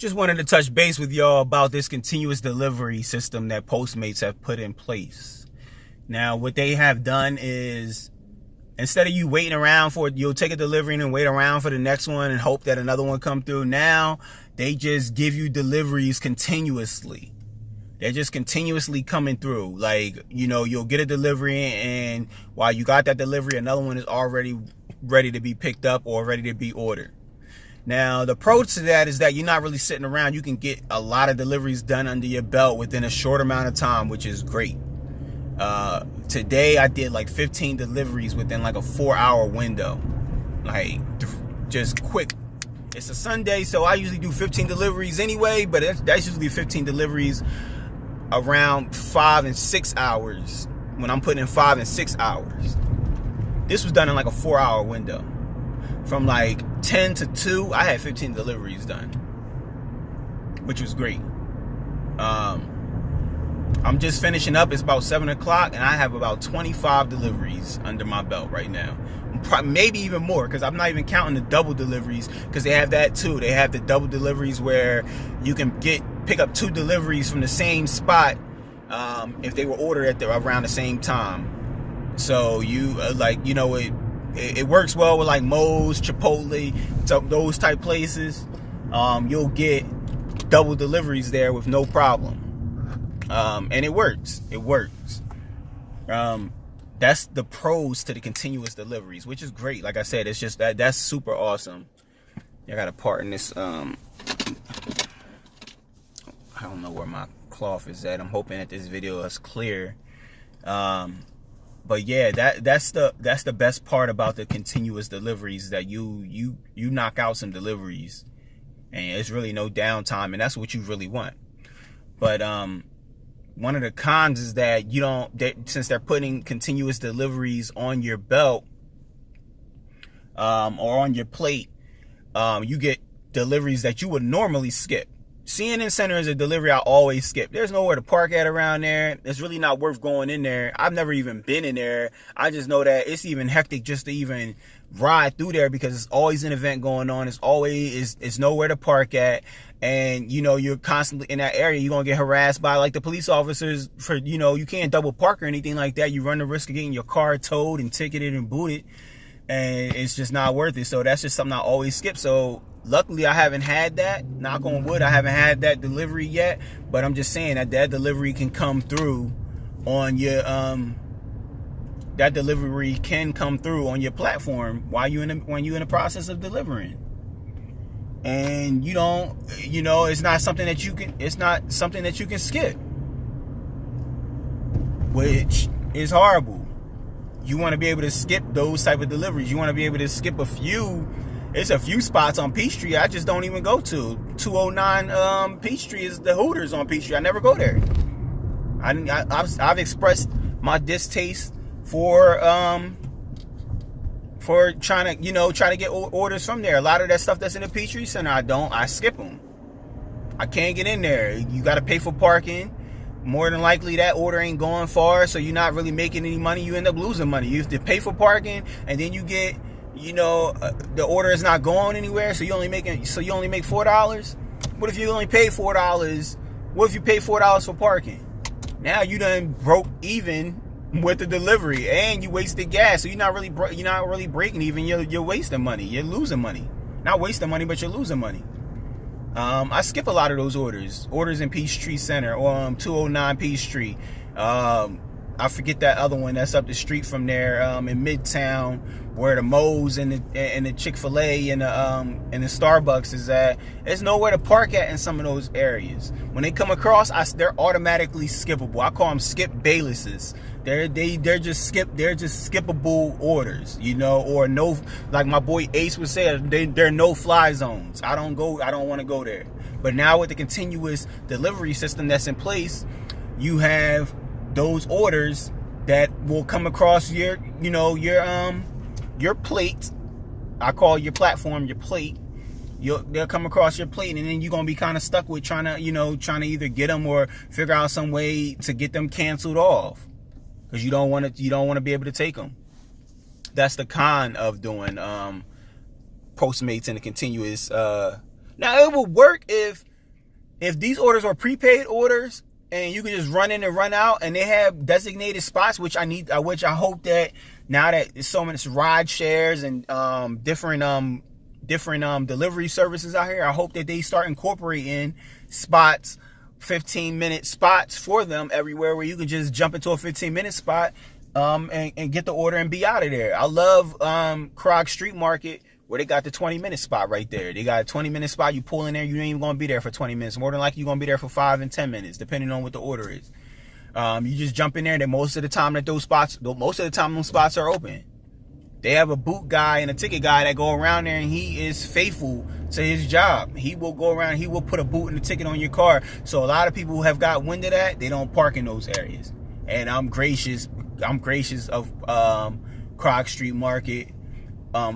Just wanted to touch base with y'all about this continuous delivery system that Postmates have put in place. Now, what they have done is, instead of you waiting around for it, you'll take a delivery and wait around for the next one and hope that another one come through. Now, they just give you deliveries continuously. They're just continuously coming through. Like, you know, you'll get a delivery, and while you got that delivery, another one is already ready to be picked up or ready to be ordered. Now, the pro to that is that you're not really sitting around. You can get a lot of deliveries done under your belt within a short amount of time, which is great. Today, I did like 15 deliveries within like a 4-hour window. Like, just quick. It's a Sunday, so I usually do 15 deliveries anyway, but that's usually 15 deliveries around 5 and 6 hours, when I'm putting in 5 and 6 hours. This was done in like a 4-hour window. From like 10 to 2, I had 15 deliveries done, which was great. I'm just finishing up. It's about 7 o'clock, and I have about 25 deliveries under my belt right now. Maybe even more, because I'm not even counting the double deliveries, because they have that too. They have the double deliveries where you can pick up 2 deliveries from the same spot if they were ordered around the same time. So you it works well with like Moe's, Chipotle, so those type places. You'll get double deliveries there with no problem. And it works. That's the pros to the continuous deliveries, which is great. Like I said, it's just that's super awesome. I got a part in this. I don't know where my cloth is at. I'm hoping that this video is clear. But yeah, that's the best part about the continuous deliveries, that you knock out some deliveries, and it's really no downtime, and that's what you really want. But one of the cons is that since they're putting continuous deliveries on your belt or on your plate, you get deliveries that you would normally skip. CNN Center is a delivery I always skip. There's nowhere to park at around there. It's really not worth going in there. I've never even been in there. I just know that it's even hectic just to even ride through there, because it's always an event going on. It's nowhere to park at. And, you know, you're constantly in that area. You're going to get harassed by like the police officers for, you know, you can't double park or anything like that. You run the risk of getting your car towed and ticketed and booted. And it's just not worth it. So that's just something I always skip. So luckily I haven't had that. Knock on wood, I haven't had that delivery yet. But I'm just saying that delivery can come through on your that delivery can come through on your platform when you're in the process of delivering. And it's not something that you can skip, which is horrible. You want to be able to skip those type of deliveries. You want to be able to skip a few. It's a few spots on Peachtree I just don't even go to. 209 Peachtree is the Hooters on Peachtree. I never go there. I've expressed my distaste for trying to get orders from there. A lot of that stuff that's in the Peachtree Center, I skip them. I can't get in there. You got to pay for parking. More than likely that order ain't going far, so you're not really making any money. You end up losing money. You have to pay for parking, and then you get, the order is not going anywhere, so you only make $4. What if you only paid $4? What if you pay $4 for parking? Now you done broke even with the delivery, and you wasted gas, so you're not really breaking even. You're wasting money. You're losing money. Not wasting money, but you're losing money. I skip a lot of those orders in Peachtree Center, or 209 Peachtree. I forget that other one that's up the street from there, in Midtown, where the Moe's and the Chick-fil-A and the Starbucks is at. There's nowhere to park at in some of those areas. When they come across, they're automatically skippable. I call them skip Baylesses. They're just skippable orders, or no, like my boy Ace would say, they're no fly zones. I don't want to go there. But now with the continuous delivery system that's in place, you have those orders that will come across your plate. I call your platform your plate. They'll come across your plate, and then you're gonna be kind of stuck with trying to either get them or figure out some way to get them canceled off, because you don't want to be able to take them. That's the con of doing Postmates and the continuous. Now it will work if if these orders are prepaid orders and you can just run in and run out, and they have designated spots, which I hope that now that there's so many ride shares and different delivery services out here, I hope that they start incorporating spots, 15-minute spots for them everywhere, where you can just jump into a 15-minute spot and get the order and be out of there. I love Krog Street Market, where they got the 20-minute spot right there. They got a 20-minute spot. You pull in there, you ain't even going to be there for 20 minutes. More than likely, you're going to be there for 5 and 10 minutes, depending on what the order is. You just jump in there, and most of the time those spots are open. They have a boot guy and a ticket guy that go around there, and he is faithful to his job. He will go around, he will put a boot and a ticket on your car. So a lot of people who have got wind of that, they don't park in those areas. And I'm gracious of Krog Street Market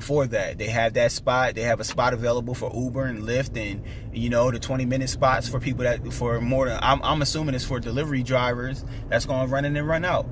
for that. They have that spot. They have a spot available for Uber and Lyft, and the 20-minute spots for people that for more than I'm assuming it's for delivery drivers that's going to run in and run out.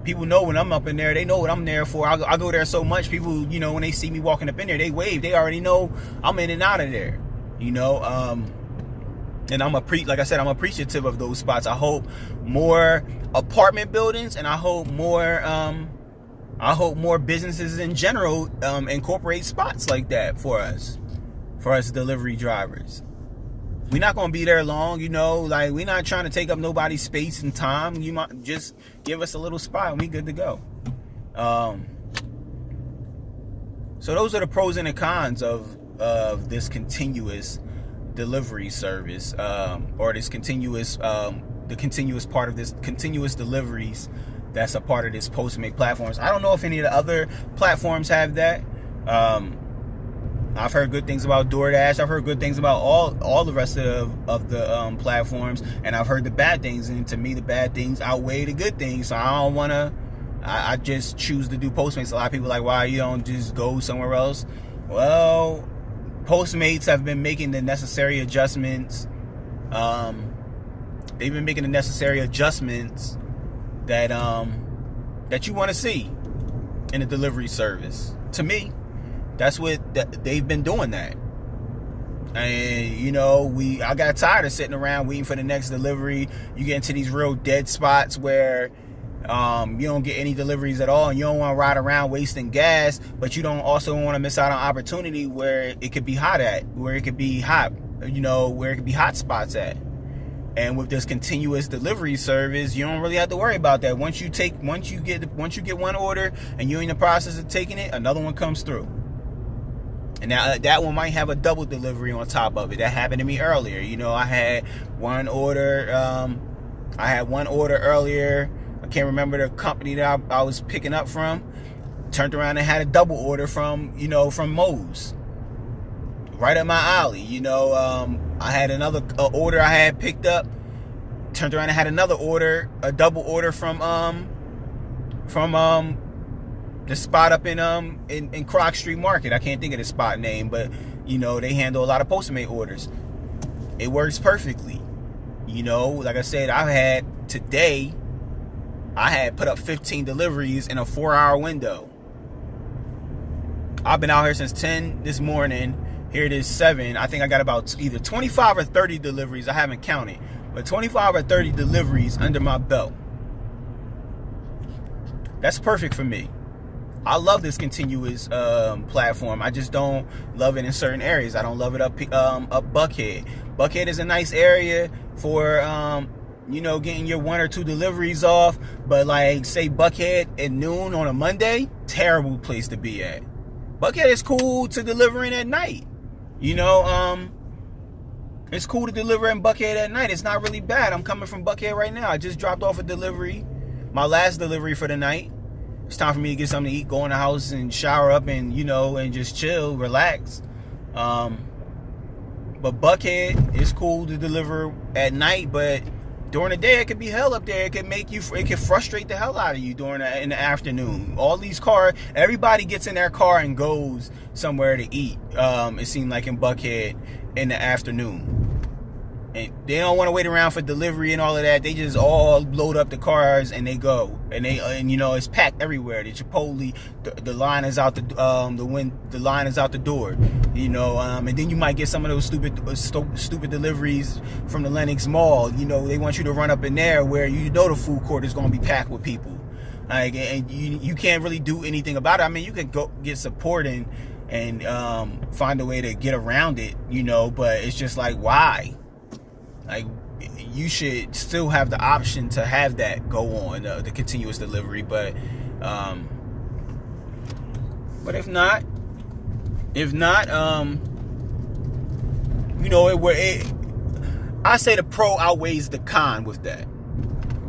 People know when I'm up in there. They know what I'm there for. I go there so much. People, when they see me walking up in there, they wave. They already know I'm in and out of there. And I'm appreciative of those spots. I hope more apartment buildings, and I hope more businesses in general incorporate spots like that for us delivery drivers. We're not going to be there long, we're not trying to take up nobody's space and time. You might just give us a little spot and we good to go. So those are the pros and the cons of this continuous delivery service, or this continuous part of this continuous deliveries that's a part of this Postmates platforms. I don't know if any of the other platforms have that. I've heard good things about DoorDash. I've heard good things about all the rest of the platforms, and I've heard the bad things. And to me, the bad things outweigh the good things. So I don't want to. I just choose to do Postmates. A lot of people are like, why you don't just go somewhere else? Well, Postmates have been making the necessary adjustments. They've been making the necessary adjustments that you want to see in a delivery service. To me, that's what they've been doing that. And I got tired of sitting around waiting for the next delivery. You get into these real dead spots where you don't get any deliveries at all, and you don't want to ride around wasting gas, but you don't also want to miss out on opportunity where it could be hot spots at. And with this continuous delivery service, you don't really have to worry about that. Once you get one order and you're in the process of taking it, another one comes through. And now that one might have a double delivery on top of it. That happened to me earlier. I had one order. Earlier. I can't remember the company that I was picking up from. Turned around and had a double order from Moe's, right up my alley. I had another order I had picked up. Turned around and had another order, a double order from the spot up in Krog Street Market. I can't think of the spot name, but they handle a lot of Postmate orders. It works perfectly. Like I said, I had put up 15 deliveries in a 4-hour window. I've been out here since 10 this morning. Here it is 7. I think I got about either 25 or 30 deliveries. I haven't counted, but 25 or 30 deliveries under my belt. That's perfect for me. I love this continuous platform. I just don't love it in certain areas. I don't love it up Buckhead. Buckhead is a nice area for getting your 1 or 2 deliveries off. But like, say Buckhead at noon on a Monday, terrible place to be at. Buckhead is cool to deliver in at night. It's cool to deliver in Buckhead at night. It's not really bad. I'm coming from Buckhead right now. I just dropped off a delivery, my last delivery for the night. It's time for me to get something to eat, go in the house and shower up and, and just chill, relax. But Buckhead is cool to deliver at night, but during the day, it could be hell up there. It could frustrate the hell out of you in the afternoon. All these everybody gets in their car and goes somewhere to eat. It seemed like in Buckhead in the afternoon. And they don't want to wait around for delivery and all of that. They just all load up the cars and they go. And it's packed everywhere. The Chipotle, the line is out the line is out the door. And then you might get some of those stupid deliveries from the Lenox Mall. They want you to run up in there where the food court is going to be packed with people. Like, and you can't really do anything about it. I mean, you can go get support and find a way to get around it, but it's just like, why? Like, you should still have the option to have that go on, the continuous delivery, but if not, I say the pro outweighs the con with that.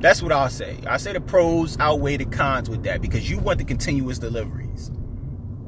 That's what I'll say. I say the pros outweigh the cons with that, because you want the continuous deliveries.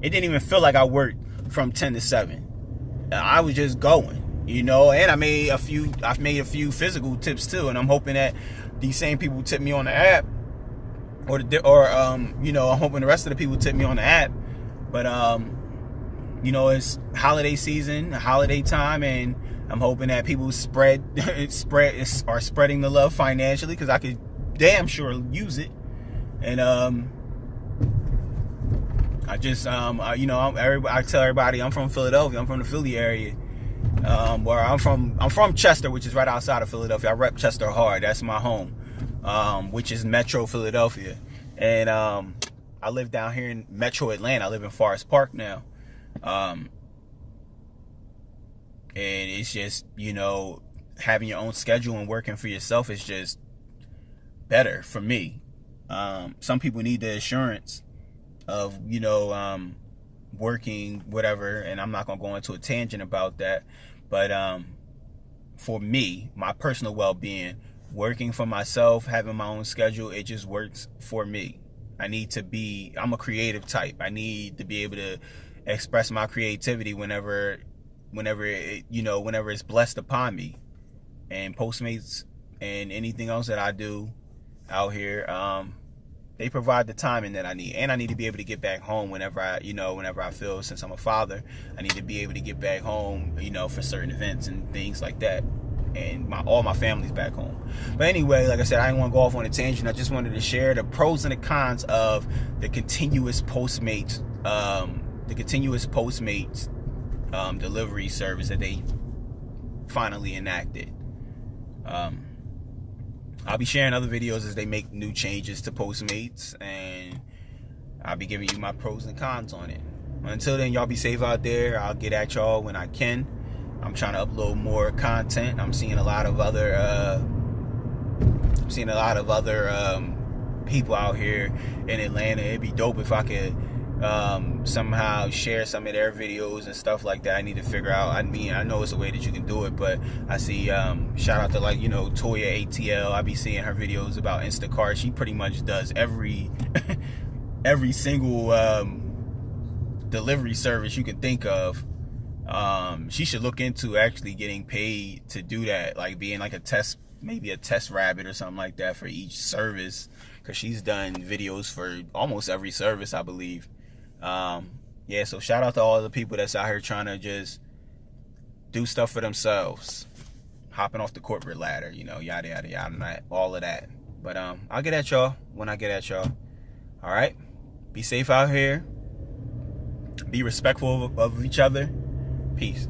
It didn't even feel like I worked from 10 to 7. I was just going, and I made a few physical tips too, and I'm hoping that these same people tip me on the app, or I'm hoping the rest of the people tip me on the app. But it's holiday season, holiday time, and I'm hoping that people are spreading the love financially, because I could damn sure use it. And I tell everybody I'm from Philadelphia. I'm from the Philly area. Where I'm from Chester, which is right outside of Philadelphia. I rep Chester hard. That's my home, which is Metro Philadelphia. And I live down here in Metro Atlanta. I live in Forest Park now. And it's just, having your own schedule and working for yourself is just better for me. Some people need the assurance of, working whatever, and I'm not going to go into a tangent about that. But for me, my personal well-being, working for myself, having my own schedule, it just works for me. I'm a creative type. I need to be able to express my creativity whenever it's blessed upon me. And Postmates and anything else that I do out here, they provide the timing that I need. And I need to be able to get back home whenever I feel, since I'm a father, I need to be able to get back home, for certain events and things like that. And all my family's back home. But anyway, like I said, I didn't want to go off on a tangent. I just wanted to share the pros and the cons of the continuous Postmates, delivery service that they finally enacted. I'll be sharing other videos as they make new changes to Postmates, and I'll be giving you my pros and cons on it. Until then, y'all be safe out there. I'll get at y'all when I can. I'm trying to upload more content. I'm seeing a lot of other people out here in Atlanta. It'd be dope if I could somehow share some of their videos and stuff like that. I need to figure out. I know it's a way that you can do it, but I see shout out to Toya ATL. I be seeing her videos about Instacart. She pretty much does every single delivery service you can think of. She should look into actually getting paid to do that, like being like maybe a test rabbit or something like that for each service, because she's done videos for almost every service, I believe. So shout out to all the people that's out here trying to just do stuff for themselves, hopping off the corporate ladder, yada yada yada, all of that. But I'll get at y'all when I get at y'all. All right, be safe out here, be respectful of each other. Peace.